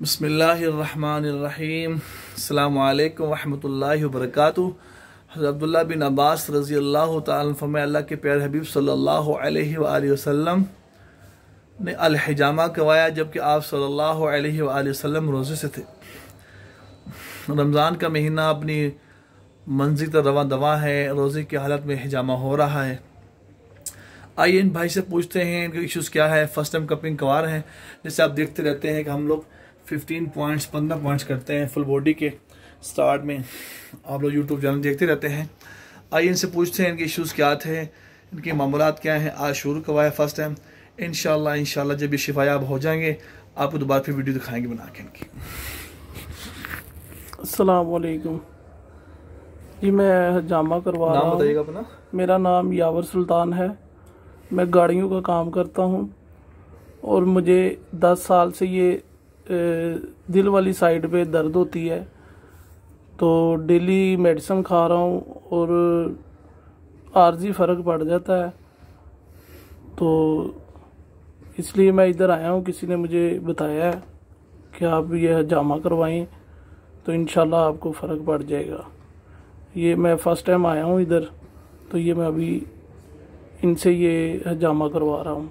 बिस्मिल्लाहिर्रहमानिर्रहीम। अस्सलामु अलैकुम वरहमतुल्लाहि वबरकातुहू। हज़रत अब्दुल्लाह बिन अब्बास रज़ी अल्लाह तआला अन्हु फरमाए, अल्लाह के प्यारे हबीब सल्लल्लाहु अलैहि वसल्लम ने अल हिजामा करवाया जबकि आप सल्लल्लाहु अलैहि वसल्लम रोज़े से थे। रमज़ान का महीना अपनी मंजिल तक रवा दवा है, रोज़े की हालत में हिजामा हो रहा है। आइए इन भाई से पूछते हैं इनके इश्यूज़ क्या है। फर्स्ट टाइम कपिंग करवा रहे हैं, जैसे आप देखते रहते हैं कि हम लोग 15 पॉइंट्स 15 पॉइंट्स करते हैं फुल बॉडी के स्टार्ट में। आप लोग यूट्यूब चैनल देखते रहते हैं। आइए इनसे पूछते हैं इनके इश्यूज़ क्या थे, इनके मामलात क्या हैं। आज शुरू करवाया फर्स्ट टाइम। इंशाल्लाह जब ये शिफायाब हो जाएंगे आपको दोबारा फिर वीडियो दिखाएंगे बना के इनकी। अस्सलाम वालेकुम जी, मैं हिजामा करवा रहा हूँ। नाम बताइएगा अपना। मेरा नाम यावर सुल्तान है। मैं गाड़ियों का काम करता हूँ और मुझे 10 साल से ये दिल वाली साइड पे दर्द होती है, तो डेली मेडिसिन खा रहा हूँ और आर्जी फ़र्क पड़ जाता है, तो इसलिए मैं इधर आया हूँ। किसी ने मुझे बताया है कि आप ये हिजामा करवाएं तो इंशाल्लाह आपको फ़र्क पड़ जाएगा। ये मैं फ़र्स्ट टाइम आया हूँ इधर, तो ये मैं अभी इनसे ये हिजामा करवा रहा हूँ।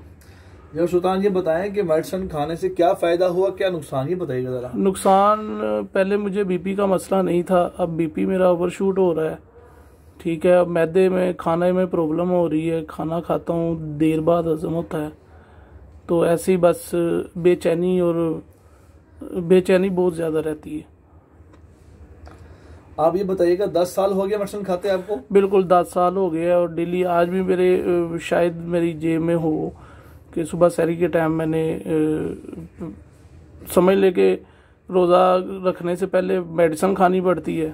यार सुल्तान, ये बताएं कि मेडिसिन खाने से क्या फ़ायदा हुआ, क्या नुकसान, ये बताइएगा ज़रा। नुकसान, पहले मुझे बीपी का मसला नहीं था, अब बीपी मेरा ओवरशूट हो रहा है। ठीक है, अब मैदे में खाने में प्रॉब्लम हो रही है, खाना खाता हूँ देर बाद हजम होता है, तो ऐसे ही बस बेचैनी बहुत ज़्यादा रहती है। आप ये बताइएगा 10 साल हो गया मेडिसिन खाते आपको? बिल्कुल 10 साल हो गया और डेली आज भी मेरे शायद मेरी जेब में हो कि सुबह सहरी के टाइम मैंने समझ लेके रोज़ा रखने से पहले मेडिसिन खानी पड़ती है,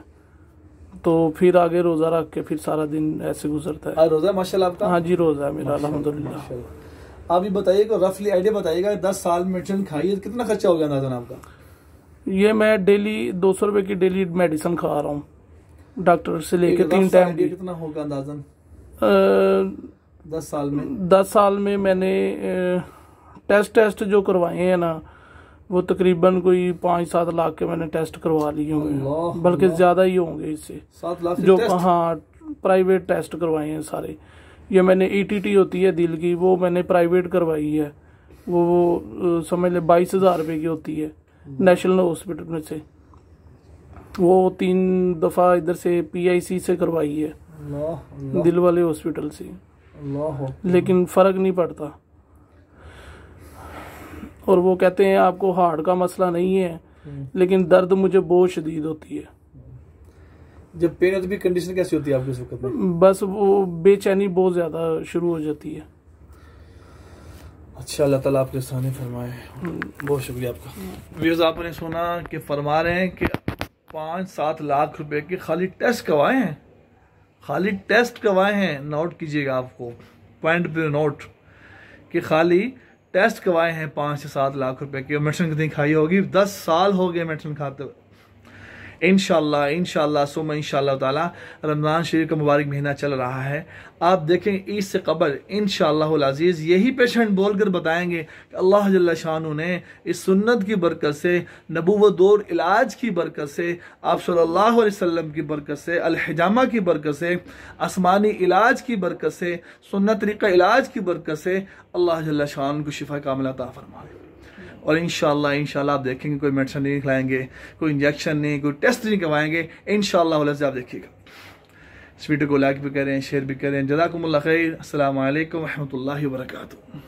तो फिर आगे रोज़ा रख के फिर सारा दिन ऐसे गुजरता है। रोज़ा माशाल्लाह आपका? हाँ जी, रोज़ा है मेरा अल्हम्दुलिल्लाह। आप ये बताइएगा, रफली आइडिया बताइएगा, 10 साल में मेडिसिन खाई है, कितना खर्चा हो गया अंदाज़न आपका? ये मैं डेली 200 रुपये की डेली मेडिसिन खा रहा हूँ डॉक्टर से लेके 3 टाइम की। कितना होगा अंदाज़न 10 साल में? 10 साल में मैंने टेस्ट जो करवाए हैं ना, वो तकरीबन कोई 5-7 लाख के मैंने टेस्ट करवा लिए होंगे, बल्कि ज़्यादा ही होंगे इससे। 7 लाख जो हाँ प्राइवेट टेस्ट करवाए हैं सारे। ये मैंने ETT होती है दिल की, वो मैंने प्राइवेट करवाई है, वो समझ ले 22,000 रुपये की होती है नेशनल हॉस्पिटल में से। वो 3 दफ़ा इधर से PIC से करवाई है, दिल वाले हॉस्पिटल से, लेकिन फ़र्क नहीं पड़ता। और वो कहते हैं आपको हार्ट का मसला नहीं है, लेकिन दर्द मुझे बहुत शदीद होती है। जब पेन होती है कंडीशन कैसी होती है आपकी उस वक्त में? बस वो बेचैनी बहुत ज़्यादा शुरू हो जाती है। अच्छा, अल्लाह ताला आपके सामने फरमाए। बहुत शुक्रिया आपका। व्यूअर्स, आपने सुना कि फरमा रहे हैं कि 5-7 लाख रुपए के खाली टेस्ट करवाए हैं, खाली टेस्ट करवाए हैं। नोट कीजिएगा, आपको पॉइंट पे नोट कि खाली टेस्ट करवाए हैं 5 से 7 लाख रुपए की। मेडिसिन कितनी खाई होगी? 10 साल हो गए मेडिसिन खाते हुए। इंशाल्लाह सुम्मा इंशाल्लाह ताला रमज़ान शरीफ का मुबारक महीना चल रहा है। आप देखें ईद से कबल इंशाअल्लाह अज़ीज़ यही पेशेंट बोलकर बताएंगे कि अल्लाह जल्ला शानू ने इस सुन्नत की बरकत से, नबूवत और इलाज की बरकत से, आप सल्लल्लाहु अलैहि वसल्लम की बरकत से, अल हिजामा की बरकत से, आसमानी इलाज की बरकत से, सुन्नत तरीक़ा इलाज की बरकत से अल्लाह जल्ला शान को शिफा कामिला अता फरमाए। और इंशाल्लाह आप देखेंगे कोई मेडिसिन नहीं खिलाएंगे, कोई इंजेक्शन नहीं, कोई टेस्ट नहीं करवाएंगे। इंशाल्लाह आप देखिएगा। इस वीडियो को लाइक भी करें, शेयर भी करें। जज़ाकुमुल्लाह खैर। अस्सलामु अलैकुम व रहमतुल्लाहि व बरकातुहू।